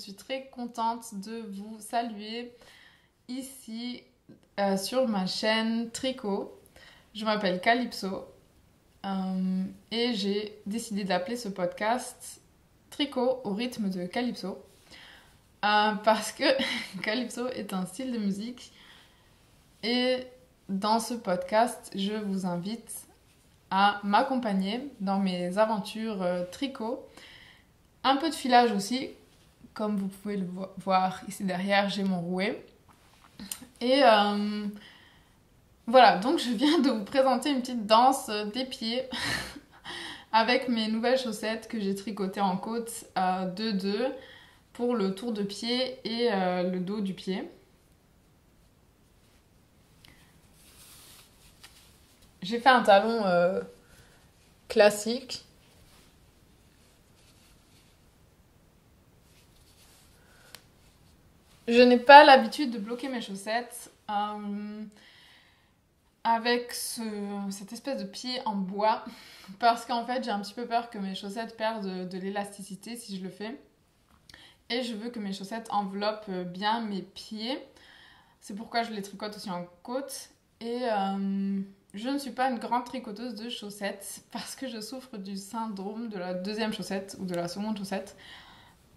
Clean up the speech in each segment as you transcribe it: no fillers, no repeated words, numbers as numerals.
suis très contente de vous saluer ici sur ma chaîne Tricot. Je m'appelle Calypso et j'ai décidé d'appeler ce podcast Tricot au rythme de Calypso parce que Calypso est un style de musique et dans ce podcast, je vous invite à m'accompagner dans mes aventures tricot. Un peu de filage aussi, comme vous pouvez le voir ici derrière, j'ai mon rouet. Et voilà, donc je viens de vous présenter une petite danse des pieds avec mes nouvelles chaussettes que j'ai tricotées en côte 2-2 pour le tour de pied et le dos du pied. J'ai fait un talon classique. Je n'ai pas l'habitude de bloquer mes chaussettes avec cette espèce de pied en bois parce qu'en fait j'ai un petit peu peur que mes chaussettes perdent de l'élasticité si je le fais. Et je veux que mes chaussettes enveloppent bien mes pieds. C'est pourquoi je les tricote aussi en côte. Et je ne suis pas une grande tricoteuse de chaussettes parce que je souffre du syndrome de la deuxième chaussette ou de la seconde chaussette.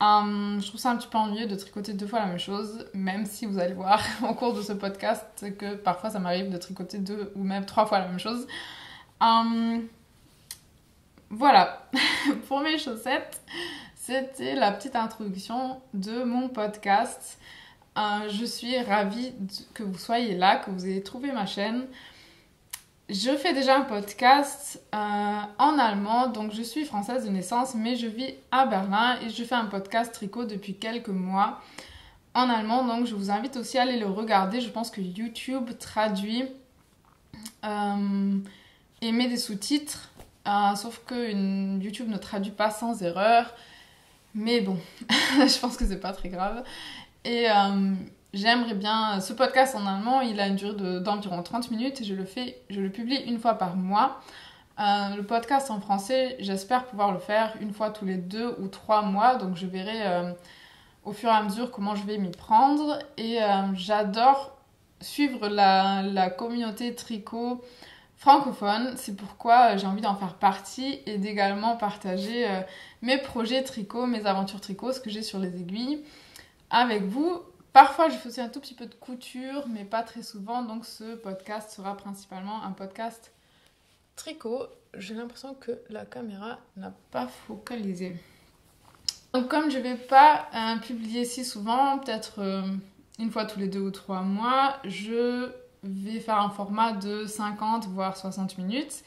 Je trouve ça un petit peu ennuyeux de tricoter 2 fois la même chose, même si vous allez voir au cours de ce podcast que parfois ça m'arrive de tricoter 2 ou même 3 fois la même chose. Voilà, pour mes chaussettes, c'était la petite introduction de mon podcast. Je suis ravie que vous soyez là, que vous ayez trouvé ma chaîne. Je fais déjà un podcast en allemand, donc je suis française de naissance, mais je vis à Berlin et je fais un podcast tricot depuis quelques mois en allemand, donc je vous invite aussi à aller le regarder. Je pense que YouTube traduit et met des sous-titres, sauf que YouTube ne traduit pas sans erreur, mais bon, je pense que c'est pas très grave. Et j'aimerais bien... Ce podcast en allemand, il a une durée d'environ 30 minutes et je le publie une fois par mois. Le podcast en français, j'espère pouvoir le faire une fois tous les 2 ou 3 mois. Donc je verrai au fur et à mesure comment je vais m'y prendre. Et j'adore suivre la communauté tricot francophone. C'est pourquoi j'ai envie d'en faire partie et d'également partager mes projets tricot, mes aventures tricot, ce que j'ai sur les aiguilles avec vous. Parfois, je fais aussi un tout petit peu de couture, mais pas très souvent. Donc, ce podcast sera principalement un podcast tricot. J'ai l'impression que la caméra n'a pas focalisé. Donc, comme je ne vais pas publier si souvent, peut-être une fois tous les 2 ou 3 mois, je vais faire un format de 50 voire 60 minutes.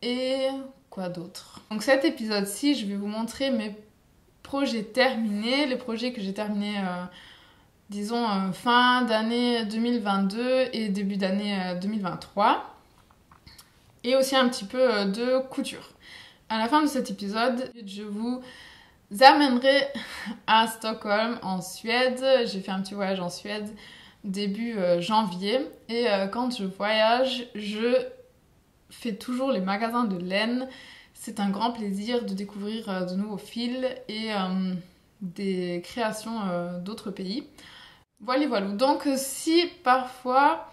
Et quoi d'autre? Donc, cet épisode-ci, je vais vous montrer mes projets terminés, les projets que j'ai terminés disons fin d'année 2022 et début d'année 2023, et aussi un petit peu de couture. À la fin de cet épisode, je vous amènerai à Stockholm en Suède. J'ai fait un petit voyage en Suède début janvier et quand je voyage, je fais toujours les magasins de laine. C'est un grand plaisir de découvrir de nouveaux fils et des créations d'autres pays. Voilà. Donc si parfois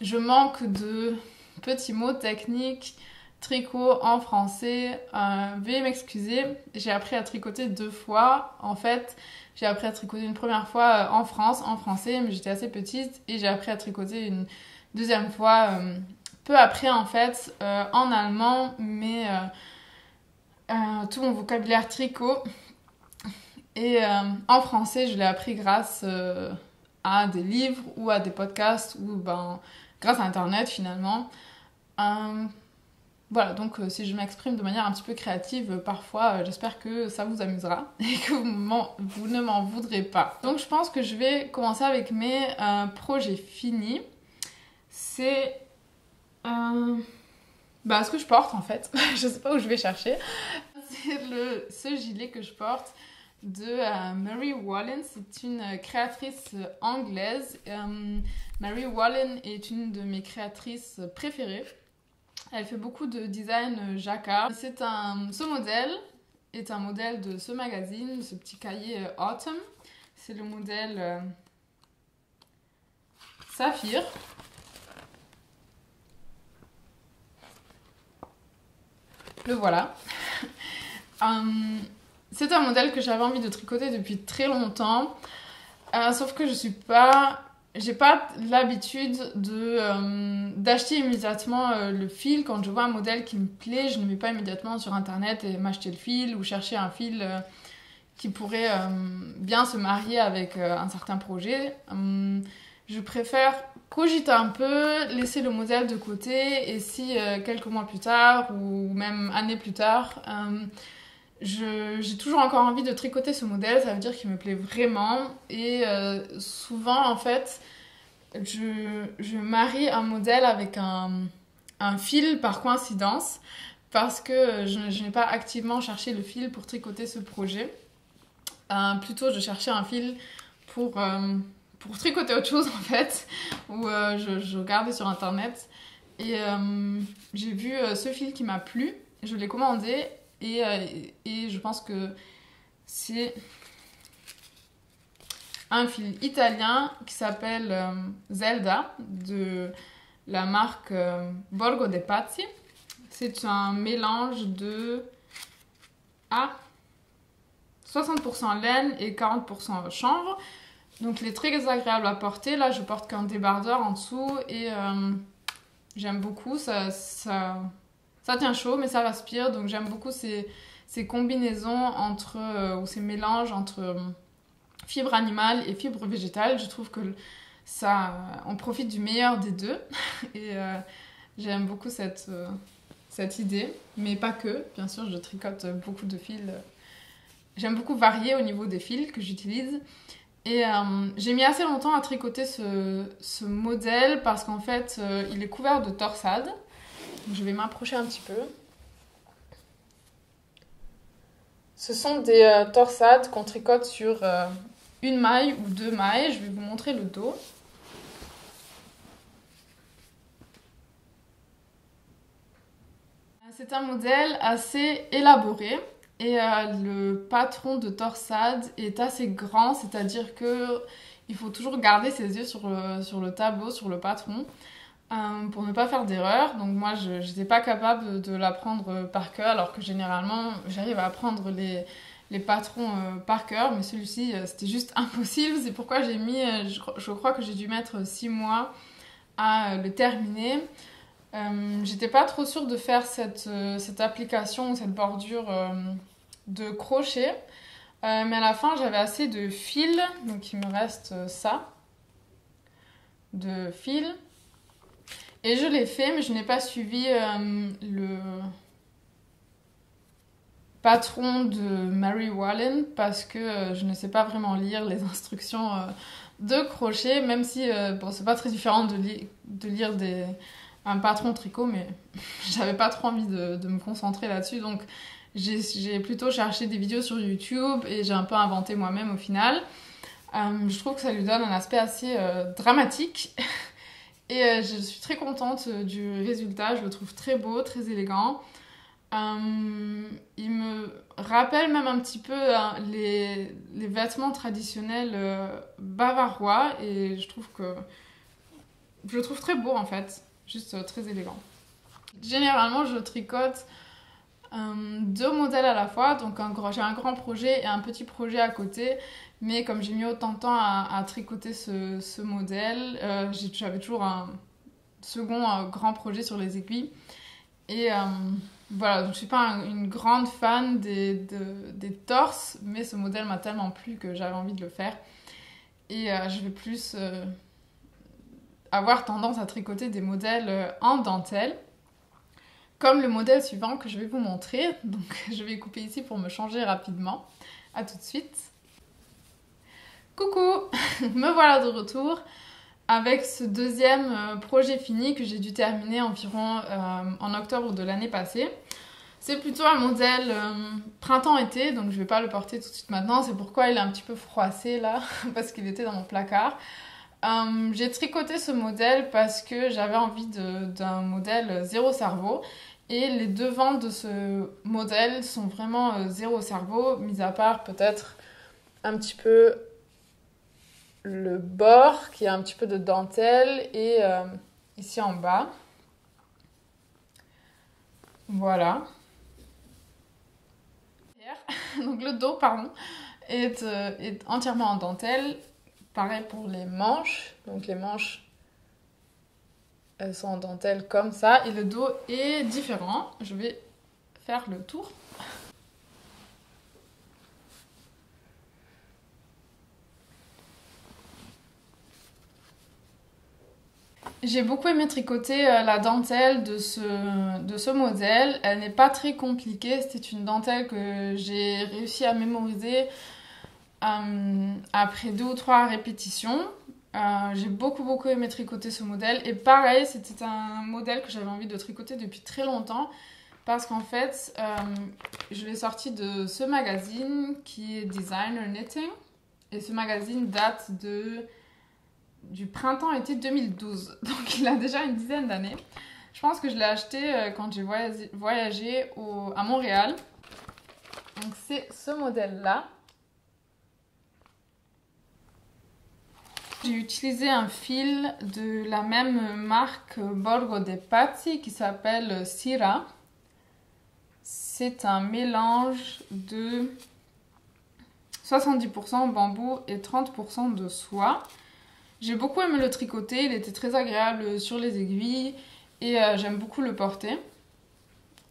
je manque de petits mots techniques tricot en français, veuillez m'excuser. J'ai appris à tricoter 2 fois. En fait, j'ai appris à tricoter une première fois en France, en français, mais j'étais assez petite. Et j'ai appris à tricoter une deuxième fois peu après, en fait, en allemand, mais tout mon vocabulaire tricot. Et en français, je l'ai appris grâce à des livres ou à des podcasts ou grâce à Internet finalement. Voilà, donc si je m'exprime de manière un petit peu créative, parfois j'espère que ça vous amusera et que vous ne m'en voudrez pas. Donc je pense que je vais commencer avec mes projets finis. C'est ce que je porte en fait. Je sais pas où je vais chercher. C'est ce gilet que je porte de Mary Wallen. C'est une créatrice anglaise. Mary Wallen est une de mes créatrices préférées. Elle fait beaucoup de design jacquard. Ce modèle est un modèle de ce magazine, ce petit cahier Autumn. C'est le modèle Saphir. Le voilà. C'est un modèle que j'avais envie de tricoter depuis très longtemps. Sauf que j'ai pas l'habitude d'acheter immédiatement le fil. Quand je vois un modèle qui me plaît, je ne vais pas immédiatement sur internet et m'acheter le fil ou chercher un fil qui pourrait bien se marier avec un certain projet. Je préfère cogiter un peu, laisser le modèle de côté et si quelques mois plus tard ou même années plus tard, j'ai toujours encore envie de tricoter ce modèle, ça veut dire qu'il me plaît vraiment. Et souvent, en fait, je marie un modèle avec un fil par coïncidence parce que je n'ai pas activement cherché le fil pour tricoter ce projet. Plutôt, je cherchais un fil pour tricoter autre chose, en fait, où je regardais sur Internet et j'ai vu ce fil qui m'a plu, je l'ai commandé. Et je pense que c'est un fil italien qui s'appelle Zelda de la marque Borgo dei Pazzi. C'est un mélange de 60% laine et 40% chanvre. Donc il est très agréable à porter. Là je porte qu'un débardeur en dessous et j'aime beaucoup. Ça tient chaud, mais ça respire. Donc j'aime beaucoup ces combinaisons ou ces mélanges entre fibres animales et fibres végétales. Je trouve que on profite du meilleur des deux. Et j'aime beaucoup cette idée. Mais pas que. Bien sûr, je tricote beaucoup de fils. J'aime beaucoup varier au niveau des fils que j'utilise. Et j'ai mis assez longtemps à tricoter ce modèle parce qu'en fait, il est couvert de torsades. Je vais m'approcher un petit peu. Ce sont des torsades qu'on tricote sur une maille ou deux mailles. Je vais vous montrer le dos. C'est un modèle assez élaboré et le patron de torsade est assez grand, c'est-à-dire que il faut toujours garder ses yeux sur le tableau, sur le patron. Pour ne pas faire d'erreur. Donc moi, je n'étais pas capable de l'apprendre par cœur, alors que généralement, j'arrive à apprendre les patrons par cœur, mais celui-ci, c'était juste impossible. C'est pourquoi j'ai mis, je crois que j'ai dû mettre 6 mois à le terminer. J'étais pas trop sûre de faire cette application, cette bordure de crochet, mais à la fin, j'avais assez de fil, donc il me reste ça, de fil. Et je l'ai fait, mais je n'ai pas suivi le patron de Mary Wallen parce que je ne sais pas vraiment lire les instructions de crochet, même si bon, c'est pas très différent de lire un patron tricot, mais j'avais pas trop envie de me concentrer là-dessus, donc j'ai plutôt cherché des vidéos sur YouTube et j'ai un peu inventé moi-même au final. Je trouve que ça lui donne un aspect assez dramatique. Et je suis très contente du résultat, je le trouve très beau, très élégant. Il me rappelle même un petit peu les vêtements traditionnels bavarois et je le trouve très beau en fait, juste très élégant. Généralement, je tricote 2 modèles à la fois, donc j'ai un grand projet et un petit projet à côté. Mais comme j'ai mis autant de temps à tricoter ce modèle, j'avais toujours un second grand projet sur les aiguilles. Et voilà, donc je ne suis pas une grande fan des torses, mais ce modèle m'a tellement plu que j'avais envie de le faire. Et je vais plus avoir tendance à tricoter des modèles en dentelle, comme le modèle suivant que je vais vous montrer. Donc je vais couper ici pour me changer rapidement. À tout de suite. Coucou, me voilà de retour avec ce deuxième projet fini que j'ai dû terminer environ en octobre de l'année passée. C'est plutôt un modèle printemps-été, donc je vais pas le porter tout de suite maintenant, c'est pourquoi il est un petit peu froissé là, parce qu'il était dans mon placard. J'ai tricoté ce modèle parce que j'avais envie d'un modèle zéro cerveau, et les devants de ce modèle sont vraiment zéro cerveau, mis à part peut-être un petit peu le bord qui a un petit peu de dentelle et ici en bas. Voilà. Donc le dos, pardon, est entièrement en dentelle. Pareil pour les manches. Donc les manches, elles sont en dentelle comme ça. Et le dos est différent. Je vais faire le tour. J'ai beaucoup aimé tricoter la dentelle de ce modèle. Elle n'est pas très compliquée. C'est une dentelle que j'ai réussi à mémoriser après 2 ou 3 répétitions. J'ai beaucoup aimé tricoter ce modèle. Et pareil, c'était un modèle que j'avais envie de tricoter depuis très longtemps. Parce qu'en fait, je l'ai sorti de ce magazine qui est Designer Knitting. Et ce magazine date du printemps-été 2012. Donc il a déjà une dizaine d'années. Je pense que je l'ai acheté quand j'ai voyagé à Montréal. Donc c'est ce modèle-là. J'ai utilisé un fil de la même marque Borgo de Pazzi qui s'appelle Sira. C'est un mélange de 70% bambou et 30% de soie. J'ai beaucoup aimé le tricoter, il était très agréable sur les aiguilles et j'aime beaucoup le porter.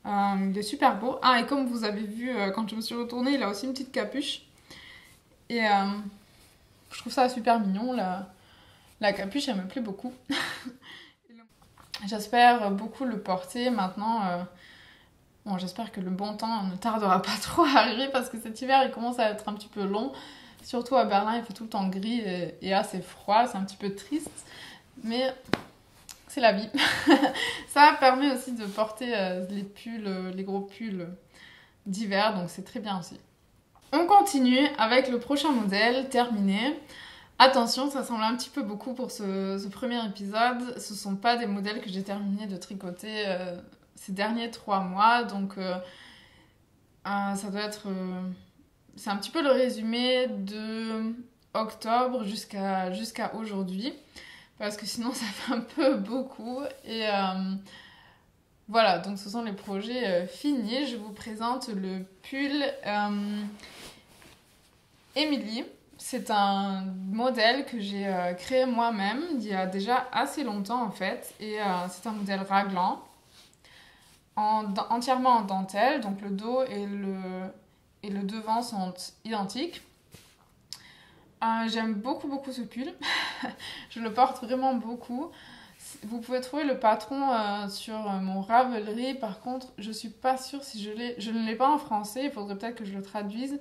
Il est super beau. Ah, et comme vous avez vu quand je me suis retournée, il a aussi une petite capuche. Et je trouve ça super mignon, la capuche, elle me plaît beaucoup. J'espère beaucoup le porter maintenant. Bon, j'espère que le bon temps ne tardera pas trop à arriver parce que cet hiver, il commence à être un petit peu long. Surtout à Berlin, il fait tout le temps gris et assez froid, c'est un petit peu triste, mais c'est la vie. Ça permet aussi de porter les pulls, les gros pulls d'hiver, donc c'est très bien aussi. On continue avec le prochain modèle terminé. Attention, ça semble un petit peu beaucoup pour ce premier épisode. Ce ne sont pas des modèles que j'ai terminé de tricoter ces derniers 3 mois, donc ça doit être... c'est un petit peu le résumé de octobre jusqu'à aujourd'hui. Parce que sinon ça fait un peu beaucoup. Et voilà, donc ce sont les projets finis. Je vous présente le pull Emily. C'est un modèle que j'ai créé moi-même il y a déjà assez longtemps en fait. Et c'est un modèle raglan, entièrement en dentelle. Donc le dos et le devant sont identiques. J'aime beaucoup ce pull. Je le porte vraiment beaucoup. Vous pouvez trouver le patron sur mon Ravelry. Par contre, je suis pas sûre si je l'ai. Je ne l'ai pas en français. Il faudrait peut-être que je le traduise.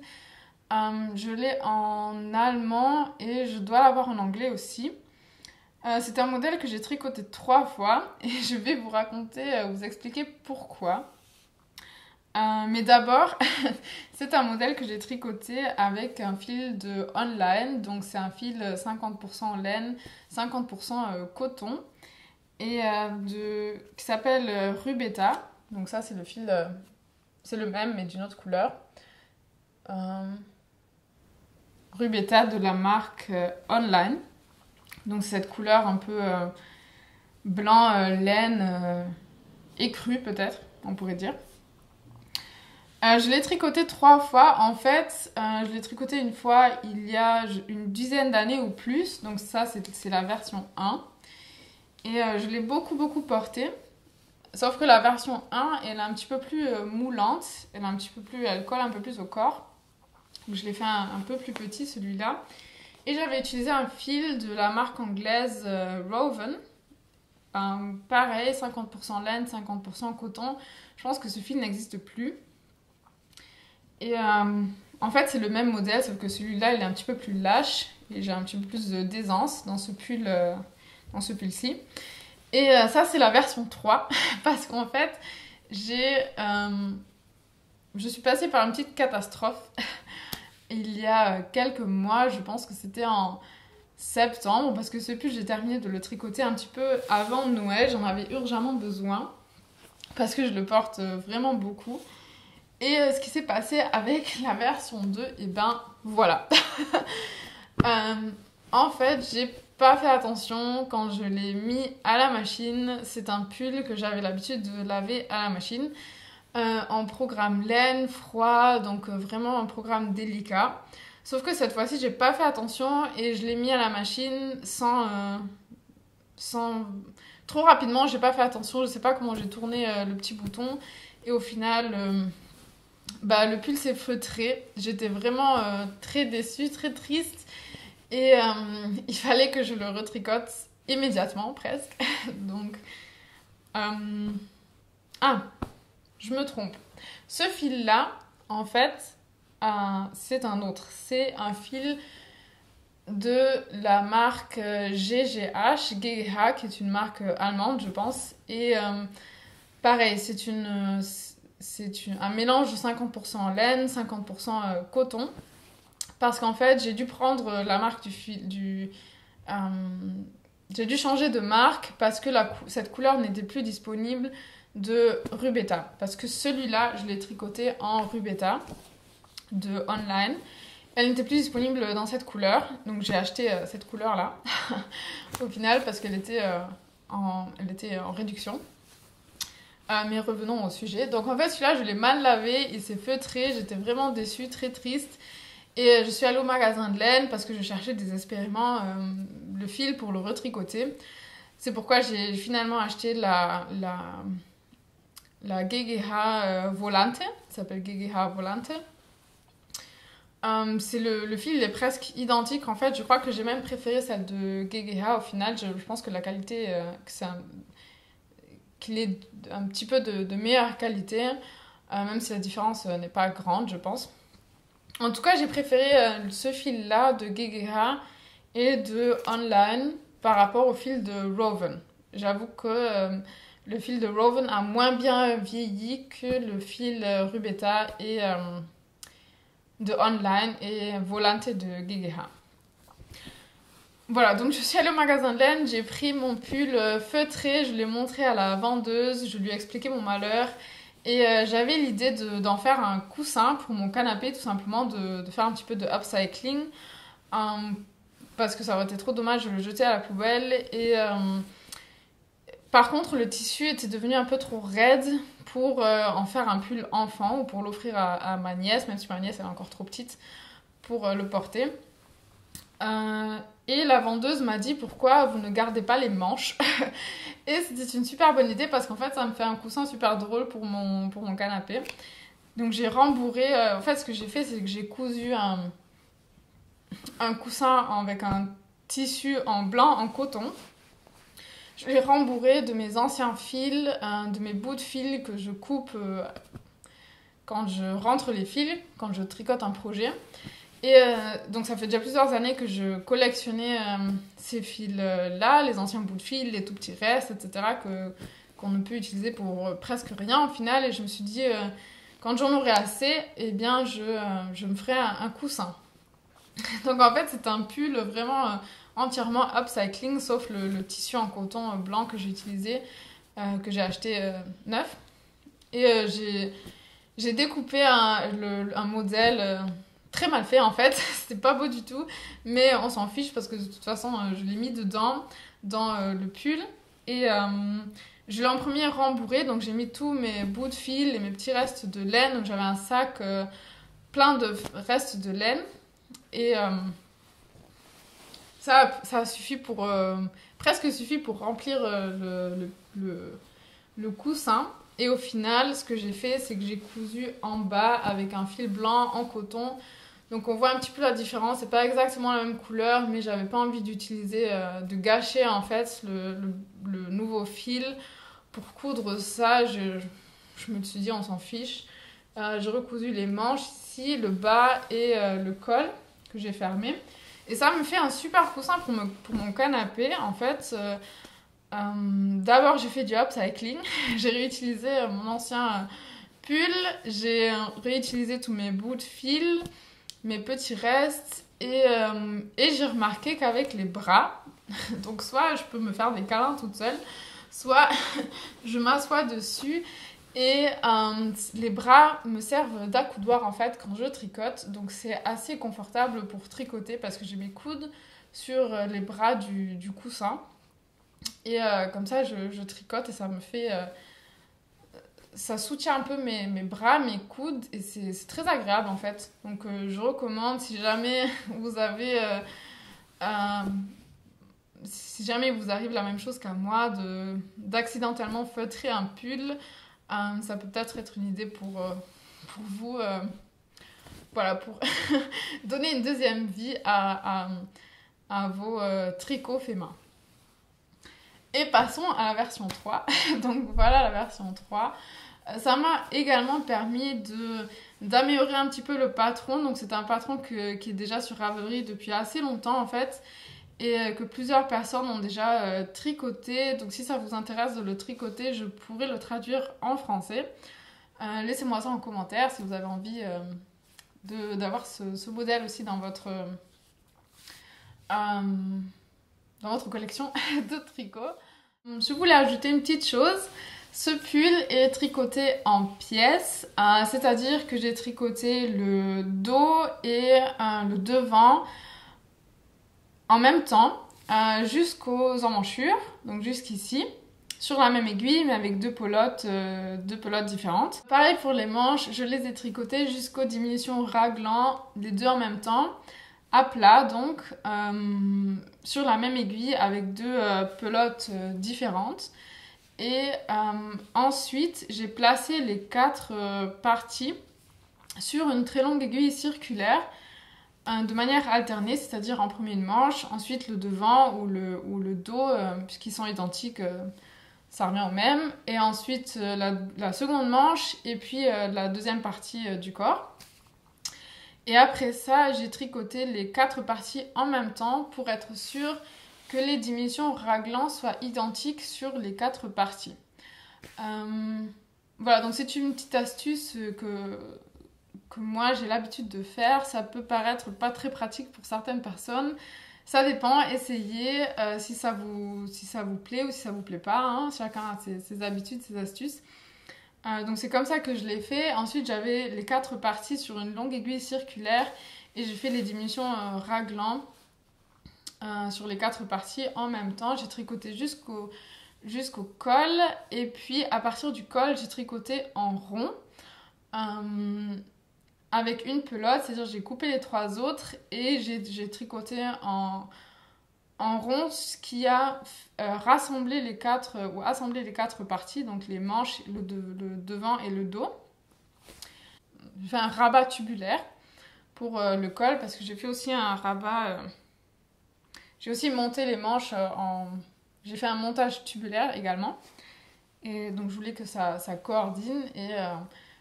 Je l'ai en allemand et je dois l'avoir en anglais aussi. C'est un modèle que j'ai tricoté 3 fois et je vais vous raconter, vous expliquer pourquoi. Mais d'abord, c'est un modèle que j'ai tricoté avec un fil de online. Donc c'est un fil 50% laine, 50% coton. Et qui s'appelle Rubetta. Donc ça c'est le fil, c'est le même mais d'une autre couleur. Rubetta de la marque online. Donc cette couleur un peu blanc, laine, écrue peut-être, on pourrait dire. Je l'ai tricoté 3 fois. En fait, je l'ai tricoté une fois il y a une dizaine d'années ou plus. Donc ça, c'est la version 1. Et je l'ai beaucoup porté. Sauf que la version 1, elle est un petit peu plus moulante. Elle colle un peu plus au corps. Donc je l'ai fait un peu plus petit, celui-là. Et j'avais utilisé un fil de la marque anglaise Woven. Pareil, 50% laine, 50% coton. Je pense que ce fil n'existe plus. Et en fait, c'est le même modèle, sauf que celui-là, il est un petit peu plus lâche. Et j'ai un petit peu plus d'aisance dans ce pull-ci. Et ça, c'est la version 3. Parce qu'en fait, je suis passée par une petite catastrophe. Il y a quelques mois, je pense que c'était en septembre, parce que ce pull, j'ai terminé de le tricoter un petit peu avant Noël. J'en avais urgemment besoin, parce que je le porte vraiment beaucoup. Et ce qui s'est passé avec la version 2, et ben voilà. En fait, j'ai pas fait attention quand je l'ai mis à la machine. C'est un pull que j'avais l'habitude de laver à la machine. En programme laine, froid, donc vraiment un programme délicat. Sauf que cette fois-ci, j'ai pas fait attention et je l'ai mis à la machine sans trop rapidement. J'ai pas fait attention, je sais pas comment j'ai tourné le petit bouton et au final, le pull s'est feutré. J'étais vraiment très déçue, très triste et il fallait que je le retricote immédiatement presque. Donc, je me trompe. Ce fil-là, en fait, c'est un autre. C'est un fil de la marque GGH, qui est une marque allemande, je pense. Et pareil, c'est un mélange de 50% laine, 50% coton. Parce qu'en fait, j'ai dû prendre la marque du fil, j'ai dû changer de marque parce que cette couleur n'était plus disponible de Rubetta. Parce que celui-là, je l'ai tricoté en Rubetta de online. Elle n'était plus disponible dans cette couleur. Donc j'ai acheté cette couleur-là au final parce qu'elle était, était en réduction. Mais revenons au sujet. Donc en fait, celui-là, je l'ai mal lavé. Il s'est feutré. J'étais vraiment déçue, très triste. Et je suis allée au magasin de laine parce que je cherchais désespérément le fil pour le retricoter. C'est pourquoi j'ai finalement acheté la GGH Volante. Ça s'appelle GGH Volante. C'est le fil, il est presque identique. En fait, je crois que j'ai même préféré celle de GGH au final. Je pense que la qualité, qu'il est un petit peu de meilleure qualité, même si la différence n'est pas grande, je pense. En tout cas, j'ai préféré ce fil-là de GGH et de Online par rapport au fil de Woven. J'avoue que le fil de Woven a moins bien vieilli que le fil Rubetta et de Online et Volante de GGH. Voilà, donc je suis allée au magasin de laine, j'ai pris mon pull feutré, je l'ai montré à la vendeuse, je lui ai expliqué mon malheur. Et j'avais l'idée d'en faire un coussin pour mon canapé, tout simplement, de faire un petit peu de upcycling. Parce que ça aurait été trop dommage de le jeter à la poubelle. Et par contre, le tissu était devenu un peu trop raide pour en faire un pull enfant ou pour l'offrir à ma nièce, même si ma nièce elle est encore trop petite pour le porter. Et la vendeuse m'a dit pourquoi vous ne gardez pas les manches. Et c'était une super bonne idée parce qu'en fait ça me fait un coussin super drôle pour mon canapé. Donc j'ai rembourré, en fait ce que j'ai fait c'est que j'ai cousu un coussin avec un tissu en blanc, en coton. Je l'ai rembourré de mes anciens fils, de mes bouts de fil que je coupe quand je rentre les fils, quand je tricote un projet. Et donc ça fait déjà plusieurs années que je collectionnais ces fils-là, les anciens bouts de fil, les tout petits restes, etc. qu'on ne peut utiliser pour presque rien au final. Et je me suis dit, quand j'en aurai assez, eh bien je me ferai un coussin. Donc en fait c'est un pull vraiment entièrement upcycling, sauf le tissu en coton blanc que j'ai utilisé, que j'ai acheté neuf. Et j'ai découpé un modèle... très mal fait en fait, c'était pas beau du tout, mais on s'en fiche parce que de toute façon je l'ai mis dedans dans le pull et je l'ai en premier rembourré, donc j'ai mis tous mes bouts de fil et mes petits restes de laine, donc j'avais un sac plein de restes de laine et ça a suffi pour presque suffi pour remplir le coussin. Et au final, ce que j'ai fait, c'est que j'ai cousu en bas avec un fil blanc en coton. Donc on voit un petit peu la différence, c'est pas exactement la même couleur, mais j'avais pas envie d'utiliser, de gâcher en fait le nouveau fil pour coudre ça. Je me suis dit on s'en fiche. J'ai recousu les manches ici, le bas et le col que j'ai fermé. Et ça me fait un super coussin pour mon canapé en fait. D'abord j'ai fait du upcycling, j'ai réutilisé mon ancien pull, j'ai réutilisé tous mes bouts de fil, mes petits restes et j'ai remarqué qu'avec les bras, donc soit je peux me faire des câlins toute seule, soit je m'assois dessus et les bras me servent d'accoudoir en fait quand je tricote, donc c'est assez confortable pour tricoter parce que j'ai mes coudes sur les bras du coussin. Et comme ça, je tricote et ça me fait... ça soutient un peu mes bras, mes coudes, et c'est très agréable en fait. Donc je recommande, si jamais vous avez... si jamais il vous arrive la même chose qu'à moi, d'accidentellement feutrer un pull, ça peut peut-être être une idée pour vous, voilà, pour donner une deuxième vie à vos tricots faits main. Et passons à la version 3. Donc voilà la version 3. Ça m'a également permis d'améliorer un petit peu le patron. Donc c'est un patron qui est déjà sur Ravelry depuis assez longtemps en fait, et que plusieurs personnes ont déjà tricoté. Donc si ça vous intéresse de le tricoter, je pourrais le traduire en français. Laissez-moi ça en commentaire si vous avez envie d'avoir ce modèle aussi dans votre collection de tricots. Je voulais ajouter une petite chose. Ce pull est tricoté en pièces, c'est-à-dire que j'ai tricoté le dos et le devant en même temps jusqu'aux emmanchures, donc jusqu'ici, sur la même aiguille mais avec deux pelotes différentes. Pareil pour les manches, je les ai tricotées jusqu'aux diminutions raglan, les deux en même temps, à plat donc, sur la même aiguille avec deux pelotes différentes. Et ensuite, j'ai placé les 4 parties sur une très longue aiguille circulaire de manière alternée, c'est-à-dire en premier une manche, ensuite le devant ou le dos, puisqu'ils sont identiques, ça revient au même, et ensuite la seconde manche et puis la deuxième partie du corps. Et après ça, j'ai tricoté les 4 parties en même temps pour être sûre que les diminutions raglan soient identiques sur les 4 parties. Voilà, donc c'est une petite astuce que moi j'ai l'habitude de faire. Ça peut paraître pas très pratique pour certaines personnes. Ça dépend, essayez si ça vous plaît ou si ça vous plaît pas. Hein. Chacun a ses habitudes, ses astuces. Donc c'est comme ça que je l'ai fait. Ensuite j'avais les 4 parties sur une longue aiguille circulaire et j'ai fait les diminutions raglan sur les 4 parties en même temps. J'ai tricoté jusqu'au col, et puis à partir du col j'ai tricoté en rond avec une pelote, c'est-à-dire j'ai coupé les 3 autres et j'ai tricoté en rond, ce qui a rassemblé les 4 ou assemblé les 4 parties, donc les manches, le devant et le dos. J'ai fait un rabat tubulaire pour le col parce que j'ai fait aussi un rabat. J'ai aussi monté les manches j'ai fait un montage tubulaire également. Et donc je voulais que ça coordine. Et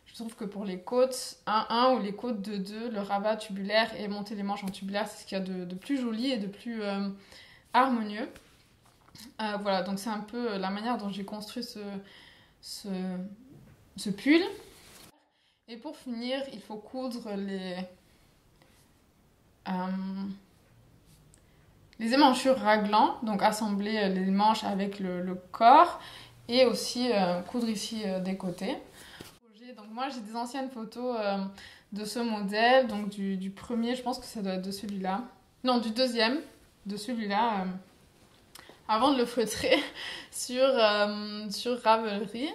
je trouve que pour les côtes 1-1 ou les côtes 2-2, le rabat tubulaire et monter les manches en tubulaire, c'est ce qu'il y a de plus joli et de plus harmonieux. Voilà, donc c'est un peu la manière dont j'ai construit ce pull. Et pour finir, il faut coudre les émanchures raglan, donc assembler les manches avec le corps, et aussi coudre ici des côtés. Donc moi j'ai des anciennes photos de ce modèle, donc du premier, je pense que ça doit être de celui-là. Non, du deuxième, de celui-là, avant de le feutrer sur Ravelry.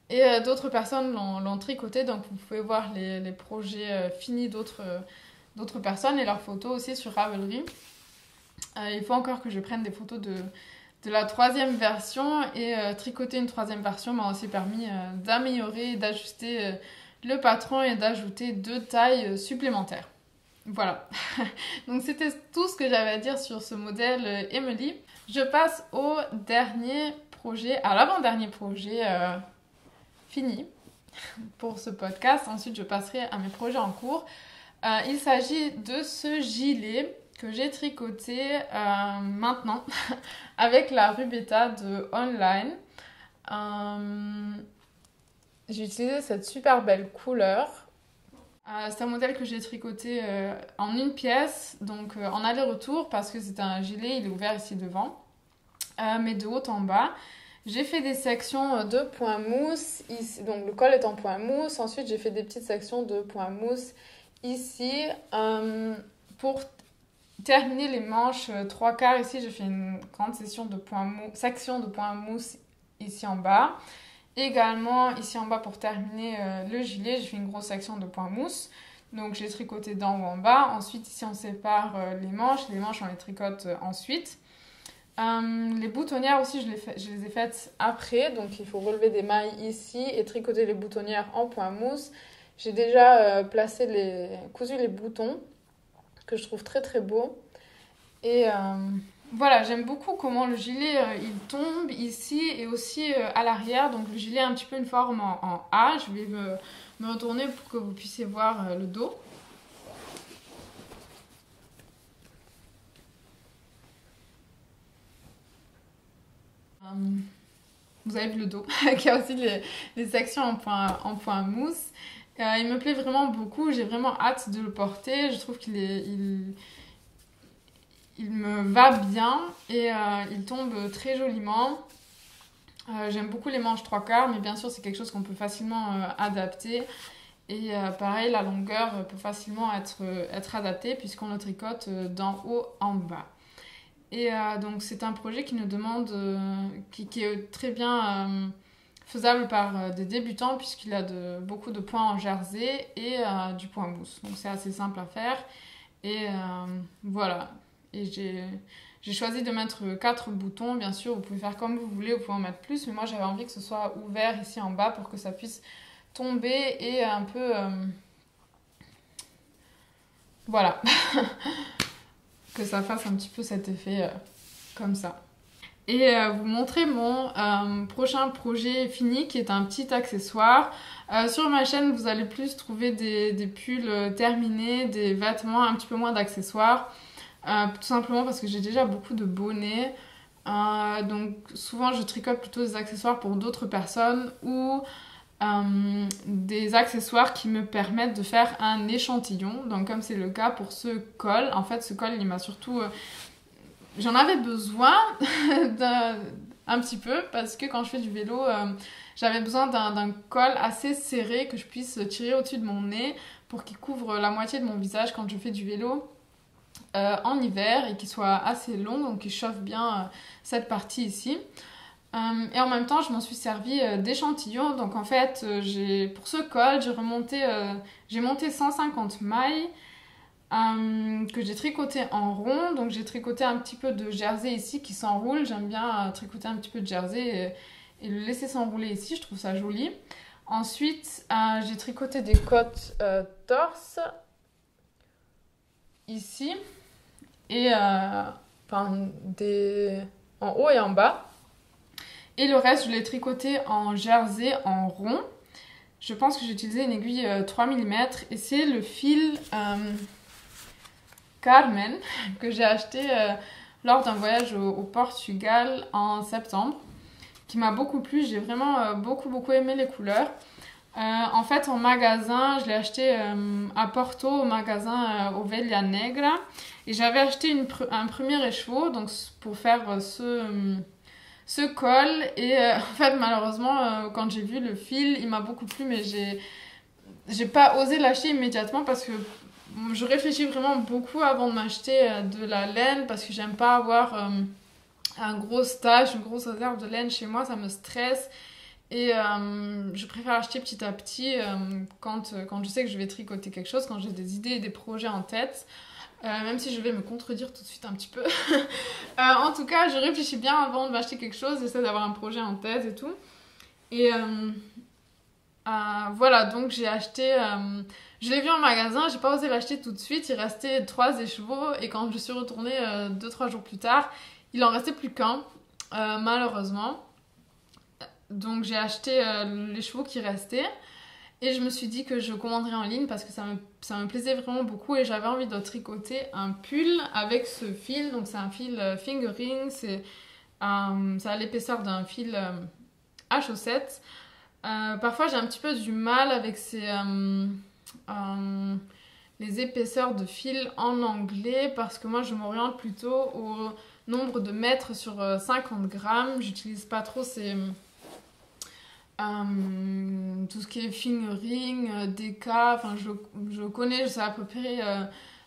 Et d'autres personnes l'ont tricoté, donc vous pouvez voir les projets finis d'autres personnes et leurs photos aussi sur Ravelry. Il faut encore que je prenne des photos de la 3e version, et tricoter une 3e version m'a aussi permis d'améliorer et d'ajuster le patron et d'ajouter 2 tailles supplémentaires. Voilà, donc c'était tout ce que j'avais à dire sur ce modèle Emily. Je passe au dernier projet, à l'avant-dernier projet fini pour ce podcast. Ensuite je passerai à mes projets en cours. Il s'agit de ce gilet que j'ai tricoté maintenant avec la Rubetta de Online. J'ai utilisé cette super belle couleur. C'est un modèle que j'ai tricoté en une pièce, donc en aller-retour, parce que c'est un gilet, il est ouvert ici devant, mais de haut en bas. J'ai fait des sections de point mousse, ici, donc le col est en point mousse. Ensuite j'ai fait des petites sections de point mousse ici pour terminer les manches 3/4. Ici, j'ai fait une grande section de points mousse ici en bas. Également, ici en bas, pour terminer le gilet, j'ai fait une grosse section de points mousse. Donc, j'ai tricoté d'en haut en bas. Ensuite, ici, on sépare les manches. Les manches, on les tricote ensuite. Les boutonnières aussi, je les ai faites après. Donc, il faut relever des mailles ici et tricoter les boutonnières en points mousse. J'ai déjà cousu les boutons, que je trouve très très beau. Et voilà, j'aime beaucoup comment le gilet il tombe ici et aussi à l'arrière. Donc le gilet a un petit peu une forme en A. Je vais me retourner pour que vous puissiez voir le dos. Vous avez vu le dos, qui a aussi les sections en point mousse. Il me plaît vraiment beaucoup, j'ai vraiment hâte de le porter. Je trouve il me va bien et il tombe très joliment. J'aime beaucoup les manches 3/4, mais bien sûr c'est quelque chose qu'on peut facilement adapter. Et pareil, la longueur peut facilement être adaptée puisqu'on le tricote d'en haut en bas. Et donc c'est un projet qui nous demande, qui est très bien faisable par des débutants puisqu'il a beaucoup de points en jersey et du point mousse. Donc c'est assez simple à faire. Et voilà. Et j'ai choisi de mettre 4 boutons. Bien sûr, vous pouvez faire comme vous voulez, vous pouvez en mettre plus. Mais moi, j'avais envie que ce soit ouvert ici en bas pour que ça puisse tomber et un peu... voilà. Que ça fasse un petit peu cet effet comme ça. Et vous montrer mon prochain projet fini qui est un petit accessoire. Sur ma chaîne, vous allez plus trouver des pulls terminés, des vêtements, un petit peu moins d'accessoires. Tout simplement parce que j'ai déjà beaucoup de bonnets. Donc souvent je tricote plutôt des accessoires pour d'autres personnes ou des accessoires qui me permettent de faire un échantillon. Donc comme c'est le cas pour ce col. En fait ce col il m'a surtout... j'en avais besoin un petit peu parce que quand je fais du vélo, j'avais besoin d'un col assez serré que je puisse tirer au-dessus de mon nez pour qu'il couvre la moitié de mon visage quand je fais du vélo. En hiver et qui soit assez long, donc qui chauffe bien cette partie ici. Et en même temps, je m'en suis servi d'échantillon. Donc en fait, pour ce col, j'ai monté 150 mailles que j'ai tricoté en rond. Donc j'ai tricoté un petit peu de jersey ici qui s'enroule. J'aime bien tricoter un petit peu de jersey et le laisser s'enrouler ici. Je trouve ça joli. Ensuite, j'ai tricoté des côtes torse ici. Et en haut et en bas. Et le reste, je l'ai tricoté en jersey en rond. Je pense que j'ai utilisé une aiguille 3 mm et c'est le fil Carmen que j'ai acheté lors d'un voyage au Portugal en septembre, qui m'a beaucoup plu. J'ai vraiment beaucoup aimé les couleurs. En fait, en magasin, je l'ai acheté à Porto, au magasin Ovelha Negra. Et j'avais acheté un premier écheveau donc pour faire ce col. Et en fait, malheureusement, quand j'ai vu le fil, il m'a beaucoup plu, mais j'ai pas osé l'acheter immédiatement parce que je réfléchis vraiment beaucoup avant de m'acheter de la laine parce que j'aime pas avoir un gros stash, une grosse réserve de laine chez moi, ça me stresse. Et je préfère acheter petit à petit quand je sais que je vais tricoter quelque chose, quand j'ai des idées et des projets en tête. Même si je vais me contredire tout de suite un petit peu. En tout cas, je réfléchis bien avant de m'acheter quelque chose, j'essaie d'avoir un projet en tête et tout. Et voilà, donc j'ai acheté... je l'ai vu en magasin, j'ai pas osé l'acheter tout de suite, il restait 3 écheveaux et quand je suis retournée 2-3 jours plus tard, il en restait plus qu'un, malheureusement. Donc j'ai acheté les chevaux qui restaient et je me suis dit que je commanderais en ligne parce que ça me plaisait vraiment beaucoup et j'avais envie de tricoter un pull avec ce fil. Donc c'est un fil fingering, c'est à l'épaisseur d'un fil à chaussettes. Parfois j'ai un petit peu du mal avec les épaisseurs de fil en anglais parce que moi je m'oriente plutôt au nombre de mètres sur 50 grammes. J'utilise pas trop tout ce qui est fingering, DK, enfin je connais, je sais à peu près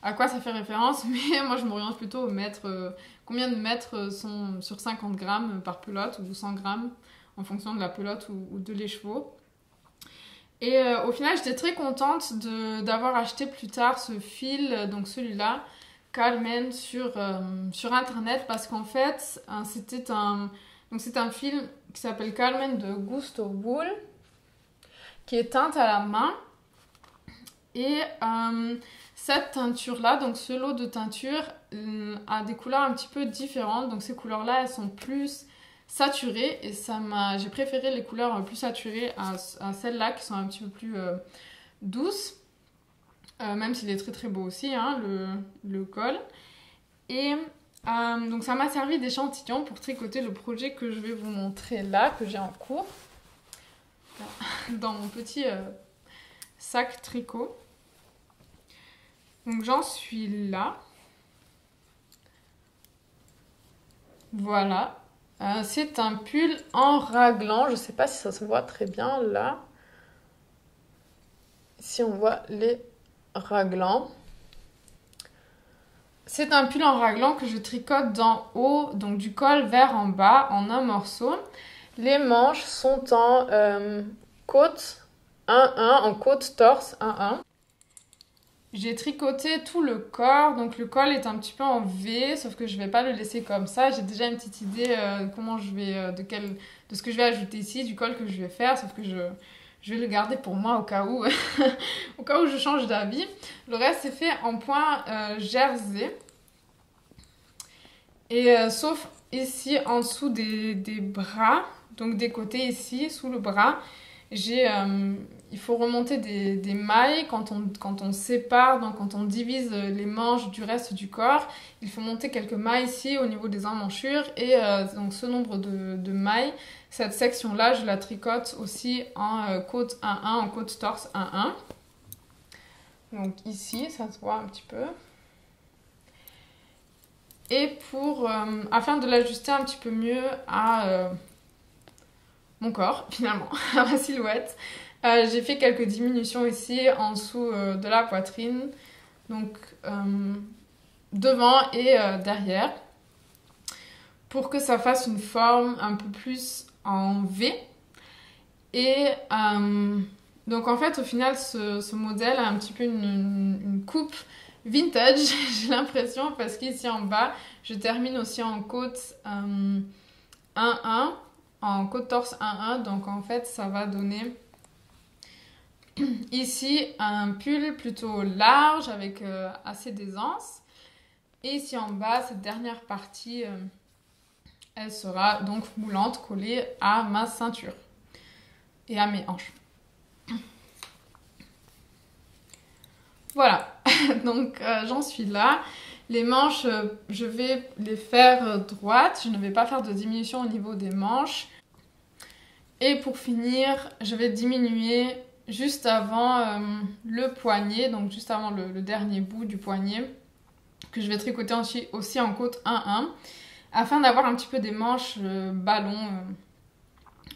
à quoi ça fait référence, mais moi je m'oriente plutôt au mètre, combien de mètres sont sur 50 grammes par pelote ou 100 grammes en fonction de la pelote ou de l'écheveau. Et au final, j'étais très contente d'avoir acheté plus tard ce fil, donc celui-là, Carmen, sur internet, parce qu'en fait, c'est un fil qui s'appelle Carmen de Gusto Wool, qui est teinte à la main. Et cette teinture-là, donc ce lot de teinture, a des couleurs un petit peu différentes. Donc ces couleurs-là, elles sont plus saturées et j'ai préféré les couleurs plus saturées à celles-là qui sont un petit peu plus douces. Même s'il est très très beau aussi, hein, le col. Et donc ça m'a servi d'échantillon pour tricoter le projet que je vais vous montrer là, que j'ai en cours. Dans mon petit sac tricot. Donc j'en suis là. Voilà. C'est un pull en raglan. Je ne sais pas si ça se voit très bien là. Si on voit les raglans. C'est un pull en raglan que je tricote d'en haut, donc du col vers en bas, en un morceau. Les manches sont en côte 1-1, en côte torse 1-1. J'ai tricoté tout le corps, donc le col est un petit peu en V, sauf que je vais pas le laisser comme ça. J'ai déjà une petite idée comment je vais, de ce que je vais ajouter ici, du col que je vais faire, sauf que je vais le garder pour moi au cas où, au cas où je change d'avis. Le reste c'est fait en point jersey. Et sauf ici en dessous des bras, donc des côtés ici, sous le bras, il faut remonter des mailles quand on sépare, donc quand on divise les manches du reste du corps. Il faut monter quelques mailles ici au niveau des emmanchures et donc ce nombre de mailles, cette section-là, je la tricote aussi en côte 1-1, en côte torse 1-1. Donc ici, ça se voit un petit peu. Et afin de l'ajuster un petit peu mieux à mon corps, finalement, à ma silhouette, j'ai fait quelques diminutions ici en dessous de la poitrine, donc devant et derrière, pour que ça fasse une forme un peu plus en V. Et donc en fait, au final, ce modèle a un petit peu une coupe vintage, j'ai l'impression, parce qu'ici en bas, je termine aussi en côte 1-1, en côte torse 1-1, donc en fait, ça va donner ici un pull plutôt large avec assez d'aisance. Et ici en bas, cette dernière partie, elle sera donc moulante, collée à ma ceinture et à mes hanches. Voilà, donc j'en suis là. Les manches, je vais les faire droites. Je ne vais pas faire de diminution au niveau des manches. Et pour finir, je vais diminuer juste avant le poignet, donc juste avant le dernier bout du poignet, que je vais tricoter aussi en côte 1-1, afin d'avoir un petit peu des manches ballon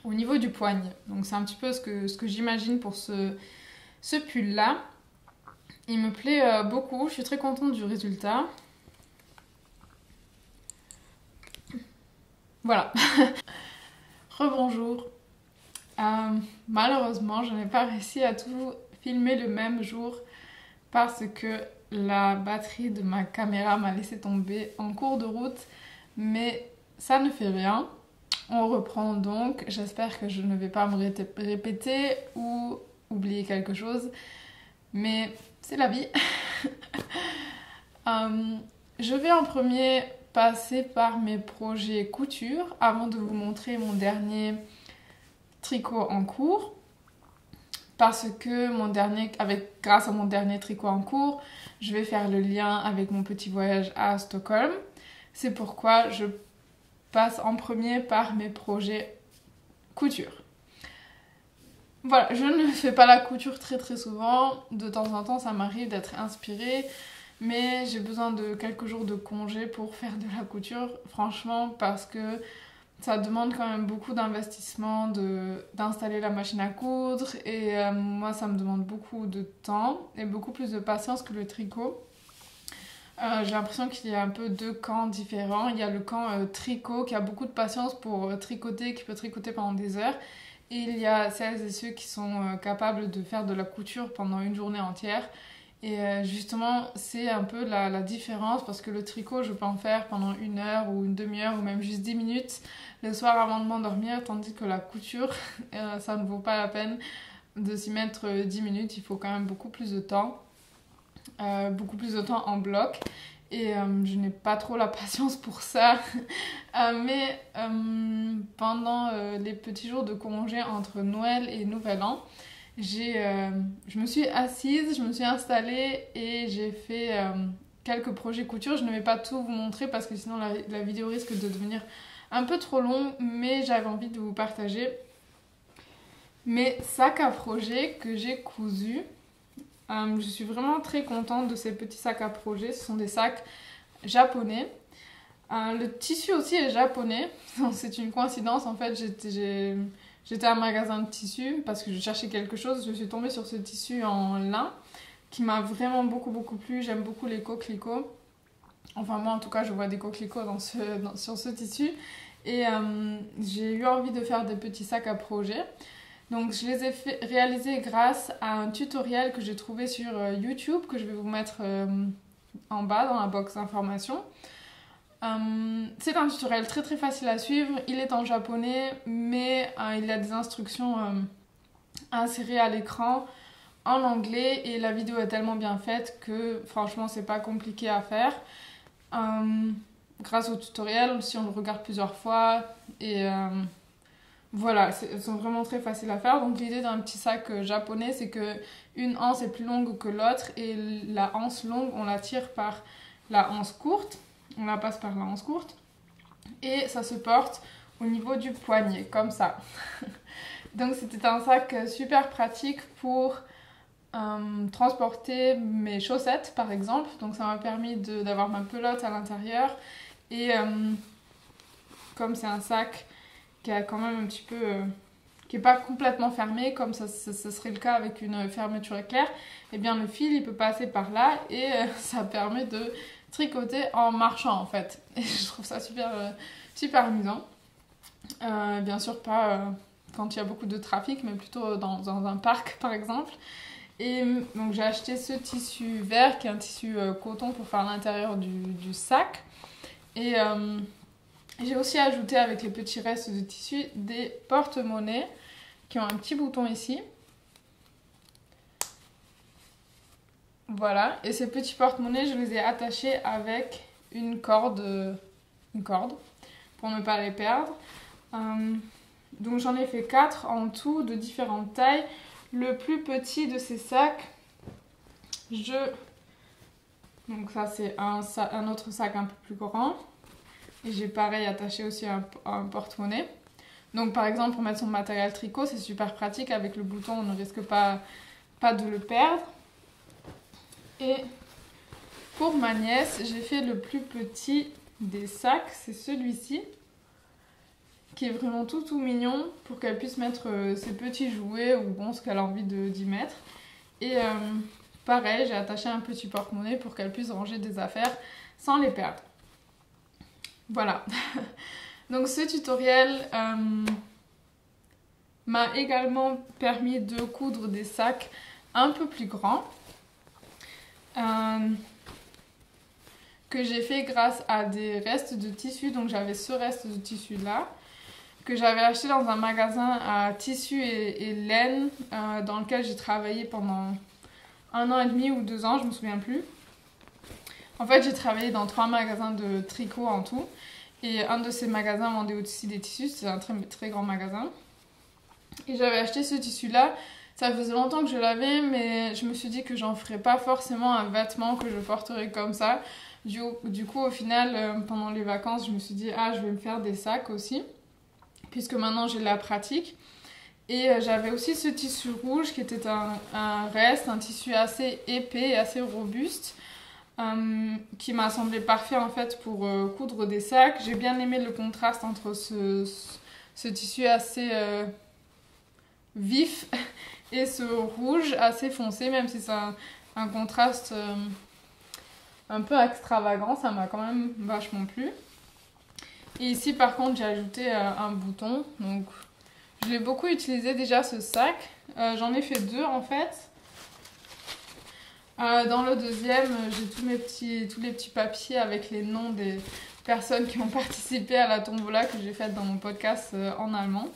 au niveau du poignet. Donc c'est un petit peu ce que j'imagine pour ce pull-là. Il me plaît beaucoup, je suis très contente du résultat. Voilà. Rebonjour. Malheureusement, je n'ai pas réussi à tout filmer le même jour parce que la batterie de ma caméra m'a laissé tomber en cours de route, mais ça ne fait rien. On reprend donc. J'espère que je ne vais pas me répéter ou oublier quelque chose, mais c'est la vie. Je vais en premier passer par mes projets couture avant de vous montrer mon dernier tricot en cours, parce que grâce à mon dernier tricot en cours, je vais faire le lien avec mon petit voyage à Stockholm. C'est pourquoi je passe en premier par mes projets couture. Voilà, je ne fais pas la couture très très souvent. De temps en temps, ça m'arrive d'être inspirée, mais j'ai besoin de quelques jours de congé pour faire de la couture, franchement, parce que ça demande quand même beaucoup d'investissement d'installer la machine à coudre et moi ça me demande beaucoup de temps et beaucoup plus de patience que le tricot. J'ai l'impression qu'il y a un peu deux camps différents. Il y a le camp tricot qui a beaucoup de patience pour tricoter, qui peut tricoter pendant des heures. Et il y a celles et ceux qui sont capables de faire de la couture pendant une journée entière. Et justement, c'est un peu la différence parce que le tricot, je peux en faire pendant une heure ou une demi-heure ou même juste 10 minutes le soir avant de m'endormir, tandis que la couture, ça ne vaut pas la peine de s'y mettre 10 minutes. Il faut quand même beaucoup plus de temps. Beaucoup plus de temps en bloc et je n'ai pas trop la patience pour ça mais pendant les petits jours de congé entre Noël et Nouvel An je me suis assise, je me suis installée et j'ai fait quelques projets couture. Je ne vais pas tout vous montrer parce que sinon la vidéo risque de devenir un peu trop longue, mais j'avais envie de vous partager mes sacs à projet que j'ai cousus. Je suis vraiment très contente de ces petits sacs à projet. Ce sont des sacs japonais. Le tissu aussi est japonais. C'est une coïncidence. En fait, j'étais à un magasin de tissu parce que je cherchais quelque chose. Je suis tombée sur ce tissu en lin qui m'a vraiment beaucoup plu. J'aime beaucoup les coquelicots. Enfin, moi en tout cas, je vois des coquelicots sur ce tissu. Et j'ai eu envie de faire des petits sacs à projet. Donc je les ai réalisés grâce à un tutoriel que j'ai trouvé sur YouTube, que je vais vous mettre en bas dans la box d'informations. C'est un tutoriel très facile à suivre, il est en japonais, mais il y a des instructions insérées à l'écran en anglais et la vidéo est tellement bien faite que franchement c'est pas compliqué à faire. Grâce au tutoriel, si on le regarde plusieurs fois et... voilà, elles sont vraiment très faciles à faire. Donc l'idée d'un petit sac japonais, c'est que une anse est plus longue que l'autre et la anse longue, on la tire par la anse courte. On la passe par la anse courte et ça se porte au niveau du poignet, comme ça. Donc c'était un sac super pratique pour transporter mes chaussettes, par exemple. Donc ça m'a permis d'avoir ma pelote à l'intérieur et comme c'est un sac qui a quand même un petit peu... qui n'est pas complètement fermé, comme ça serait le cas avec une fermeture éclair, et bien le fil, il peut passer par là, et ça permet de tricoter en marchant, en fait. Et je trouve ça super amusant. Bien sûr, pas quand il y a beaucoup de trafic, mais plutôt dans un parc, par exemple. Et donc j'ai acheté ce tissu vert, qui est un tissu coton pour faire l'intérieur du sac. Et... j'ai aussi ajouté avec les petits restes de tissu des porte-monnaies qui ont un petit bouton ici. Voilà, et ces petits porte-monnaies, je les ai attachés avec une corde pour ne pas les perdre. Donc j'en ai fait 4 en tout de différentes tailles. Le plus petit de ces sacs, donc ça c'est un autre sac un peu plus grand. Et j'ai pareil attaché aussi un porte-monnaie. Donc par exemple pour mettre son matériel tricot, c'est super pratique. Avec le bouton, on ne risque pas de le perdre. Et pour ma nièce, j'ai fait le plus petit des sacs. C'est celui-ci. Qui est vraiment tout mignon pour qu'elle puisse mettre ses petits jouets ou bon, ce qu'elle a envie d'y mettre. Et pareil, j'ai attaché un petit porte-monnaie pour qu'elle puisse ranger des affaires sans les perdre. Voilà, donc ce tutoriel m'a également permis de coudre des sacs un peu plus grands que j'ai fait grâce à des restes de tissu. Donc j'avais ce reste de tissu là que j'avais acheté dans un magasin à tissu et laine dans lequel j'ai travaillé pendant 1 an et demi ou 2 ans, je me souviens plus. En fait, j'ai travaillé dans 3 magasins de tricot en tout. Et un de ces magasins vendait aussi des tissus. C'est un très grand magasin. Et j'avais acheté ce tissu-là. Ça faisait longtemps que je l'avais, mais je me suis dit que j'en ferais pas forcément un vêtement que je porterais comme ça. Du coup, au final, pendant les vacances, je me suis dit, je vais me faire des sacs aussi. Puisque maintenant, j'ai la pratique. Et j'avais aussi ce tissu rouge qui était un reste, un tissu assez épais et assez robuste. Qui m'a semblé parfait en fait pour coudre des sacs. J'ai bien aimé le contraste entre ce tissu assez vif et ce rouge assez foncé, même si c'est un contraste un peu extravagant, ça m'a quand même vachement plu. Et ici par contre j'ai ajouté un bouton, donc je l'ai beaucoup utilisé déjà ce sac. J'en ai fait 2 en fait. Dans le deuxième, j'ai tous les petits papiers avec les noms des personnes qui ont participé à la tombola que j'ai faite dans mon podcast en allemand.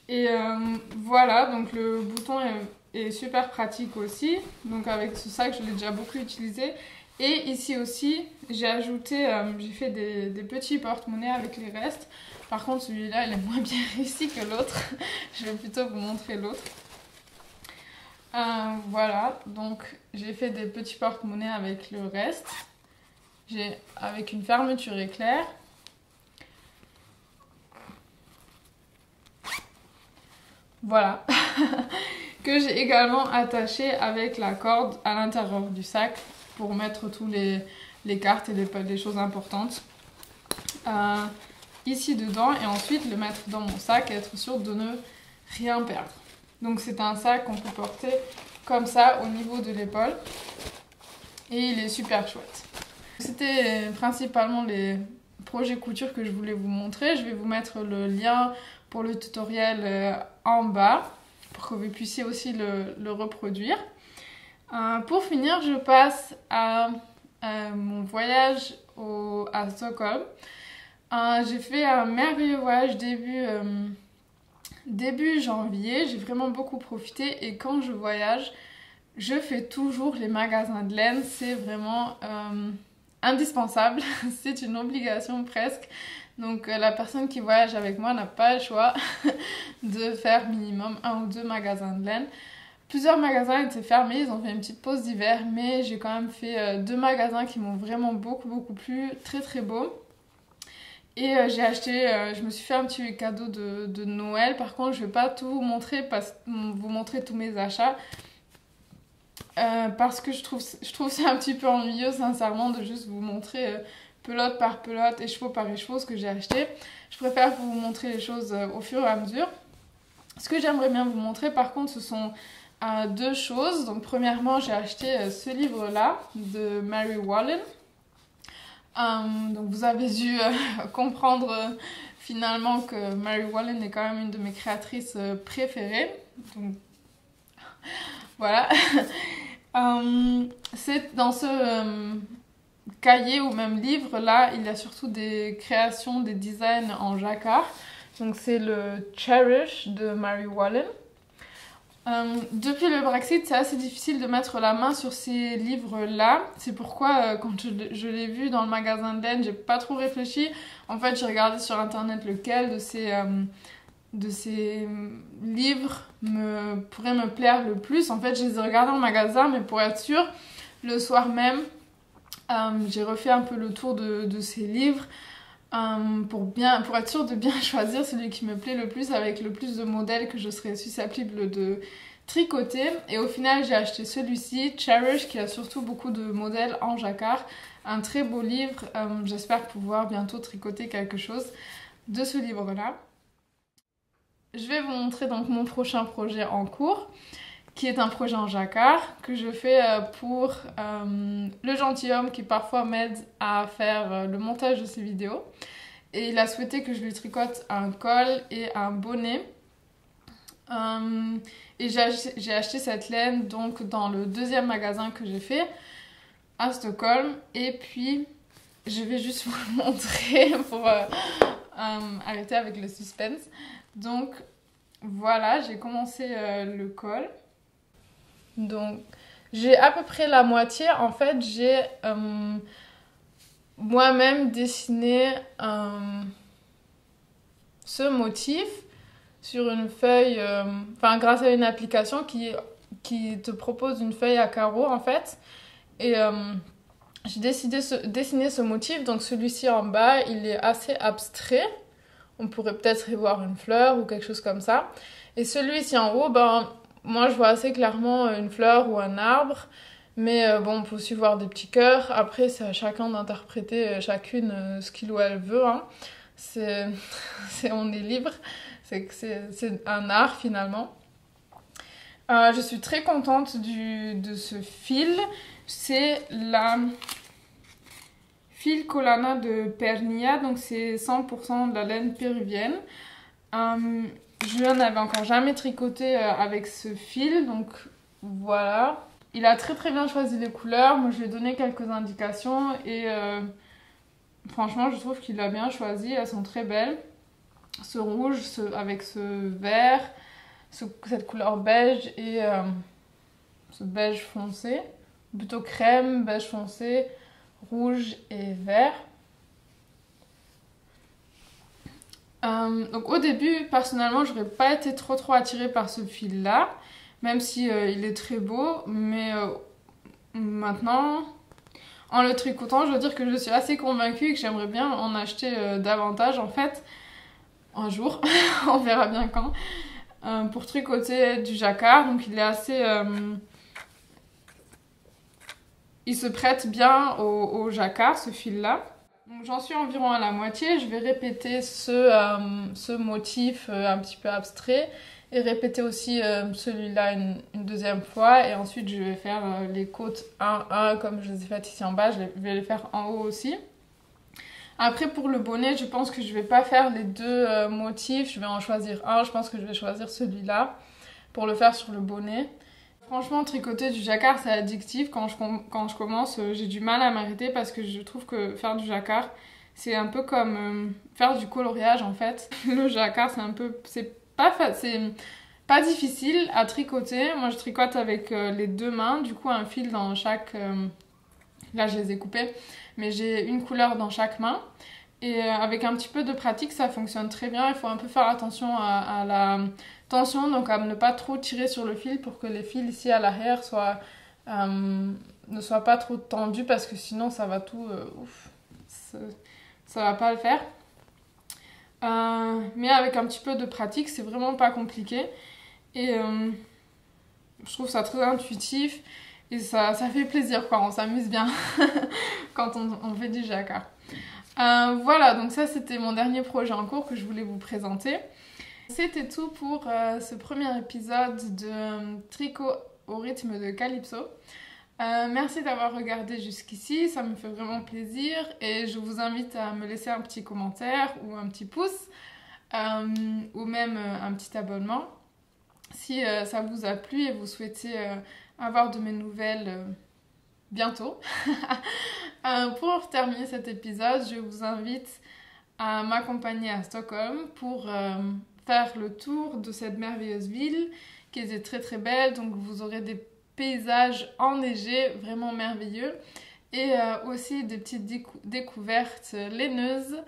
Et voilà, donc le bouton est super pratique aussi. Donc avec ce sac, je l'ai déjà beaucoup utilisé. Et ici aussi, j'ai fait des petits porte-monnaies avec les restes. Par contre, celui-là, il est moins bien réussi que l'autre. Je vais plutôt vous montrer l'autre. Voilà, donc j'ai fait des petits porte-monnaies avec le reste. Avec une fermeture éclair. Voilà. Que j'ai également attaché avec la corde à l'intérieur du sac pour mettre tous les cartes et les choses importantes ici dedans, et ensuite le mettre dans mon sac et être sûr de ne rien perdre. Donc c'est un sac qu'on peut porter comme ça au niveau de l'épaule et il est super chouette. C'était principalement les projets couture que je voulais vous montrer. Je vais vous mettre le lien pour le tutoriel en bas pour que vous puissiez aussi le reproduire. Pour finir, je passe à mon voyage à Stockholm. J'ai fait un merveilleux voyage début janvier. J'ai vraiment beaucoup profité, et quand je voyage, je fais toujours les magasins de laine. C'est vraiment indispensable, c'est une obligation presque. Donc la personne qui voyage avec moi n'a pas le choix de faire minimum 1 ou 2 magasins de laine. Plusieurs magasins étaient fermés, ils ont fait une petite pause d'hiver, mais j'ai quand même fait 2 magasins qui m'ont vraiment beaucoup plu, très très beaux. Et je me suis fait un petit cadeau de Noël. Par contre, je vais pas tout vous montrer, vous montrer tous mes achats. Parce que je trouve ça un petit peu ennuyeux, sincèrement, de juste vous montrer pelote par pelote, écheveau par écheveau ce que j'ai acheté. Je préfère vous montrer les choses au fur et à mesure. Ce que j'aimerais bien vous montrer, par contre, ce sont 2 choses. Donc, premièrement, j'ai acheté ce livre-là de Mary Wallen. Donc, vous avez dû comprendre finalement que Mary Wallen est quand même une de mes créatrices préférées. Donc, voilà. C'est dans ce cahier ou même livre là, il y a surtout des créations, des designs en jacquard. Donc c'est le Cherish de Mary Wallen. Depuis le Brexit, c'est assez difficile de mettre la main sur ces livres-là. C'est pourquoi quand je l'ai vu dans le magasin de laine, j'ai pas trop réfléchi. En fait, j'ai regardé sur internet lequel de ces livres pourrait me plaire le plus. En fait, je les ai regardés en magasin, mais pour être sûre, le soir même, j'ai refait un peu le tour de ces livres pour être sûre de bien choisir celui qui me plaît le plus, avec le plus de modèles que je serais susceptible de tricoter. Et au final, j'ai acheté celui-ci, Cherish, qui a surtout beaucoup de modèles en jacquard. Un très beau livre. J'espère pouvoir bientôt tricoter quelque chose de ce livre-là. Je vais vous montrer donc mon prochain projet en cours, qui est un projet en jacquard que je fais pour le gentilhomme qui parfois m'aide à faire le montage de ses vidéos. Et il a souhaité que je lui tricote un col et un bonnet. Et j'ai acheté cette laine donc dans le 2e magasin que j'ai fait à Stockholm. Et puis je vais juste vous le montrer pour arrêter avec le suspense. Donc voilà, j'ai commencé le col. Donc j'ai à peu près la moitié. En fait, j'ai moi-même dessiné ce motif sur une feuille, grâce à une application qui te propose une feuille à carreaux en fait. Et j'ai dessiné ce motif. Donc celui-ci en bas, il est assez abstrait. On pourrait peut-être y voir une fleur ou quelque chose comme ça. Et celui-ci en haut, moi je vois assez clairement une fleur ou un arbre. Mais on peut aussi voir des petits cœurs. Après, c'est à chacun d'interpréter chacune ce qu'il ou elle veut. Hein. On est libre. C'est un art finalement. Je suis très contente de ce fil. c'est la fil Colana de Pernilla, donc c'est 100% de la laine péruvienne. Je n'en avais encore jamais tricoté avec ce fil, donc voilà. Il a très très bien choisi les couleurs, moi je lui ai donné quelques indications et franchement je trouve qu'il a bien choisi, elles sont très belles. Ce rouge avec ce vert, cette couleur beige et ce beige foncé, plutôt crème, beige foncé, rouge et vert. Donc au début, personnellement, j'aurais pas été trop attirée par ce fil-là, même si il est très beau, mais maintenant, en le tricotant, je veux dire que je suis assez convaincue et que j'aimerais bien en acheter davantage en fait, un jour, on verra bien quand, pour tricoter du jacquard. Donc il est assez... il se prête bien au jacquard, ce fil-là. Donc j'en suis environ à la moitié. Je vais répéter ce motif un petit peu abstrait et répéter aussi celui-là une deuxième fois. Et ensuite, je vais faire les côtes 1-1 comme je les ai faites ici en bas. Je vais les faire en haut aussi. Après, pour le bonnet, je pense que je vais pas faire les deux motifs. Je vais en choisir un. Je pense que je vais choisir celui-là pour le faire sur le bonnet. Franchement, tricoter du jacquard, c'est addictif. Quand je commence, j'ai du mal à m'arrêter parce que je trouve que faire du jacquard, c'est un peu comme faire du coloriage en fait. Le jacquard, c'est pas difficile à tricoter. Moi, je tricote avec les deux mains, du coup, un fil dans chaque... Là, je les ai coupés, mais j'ai une couleur dans chaque main. Et avec un petit peu de pratique, ça fonctionne très bien. Il faut un peu faire attention à la tension, donc à ne pas trop tirer sur le fil pour que les fils ici à l'arrière ne soient pas trop tendus parce que sinon ça va tout... ça va pas le faire. Mais avec un petit peu de pratique, c'est vraiment pas compliqué. Et je trouve ça très intuitif et ça fait plaisir, quoi. On s'amuse bien quand on fait du jacquard. Voilà, donc ça c'était mon dernier projet en cours que je voulais vous présenter. C'était tout pour ce premier épisode de Tricot au rythme de Calypso. Merci d'avoir regardé jusqu'ici, ça me fait vraiment plaisir et je vous invite à me laisser un petit commentaire ou un petit pouce ou même un petit abonnement si ça vous a plu et vous souhaitez avoir de mes nouvelles bientôt. Pour terminer cet épisode, je vous invite à m'accompagner à Stockholm pour faire le tour de cette merveilleuse ville qui est très très belle. Donc vous aurez des paysages enneigés vraiment merveilleux et aussi des petites découvertes laineuses.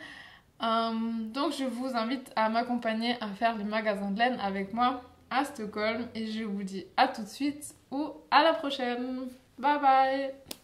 Donc je vous invite à m'accompagner à faire les magasins de laine avec moi à Stockholm et je vous dis à tout de suite ou à la prochaine. Bye bye!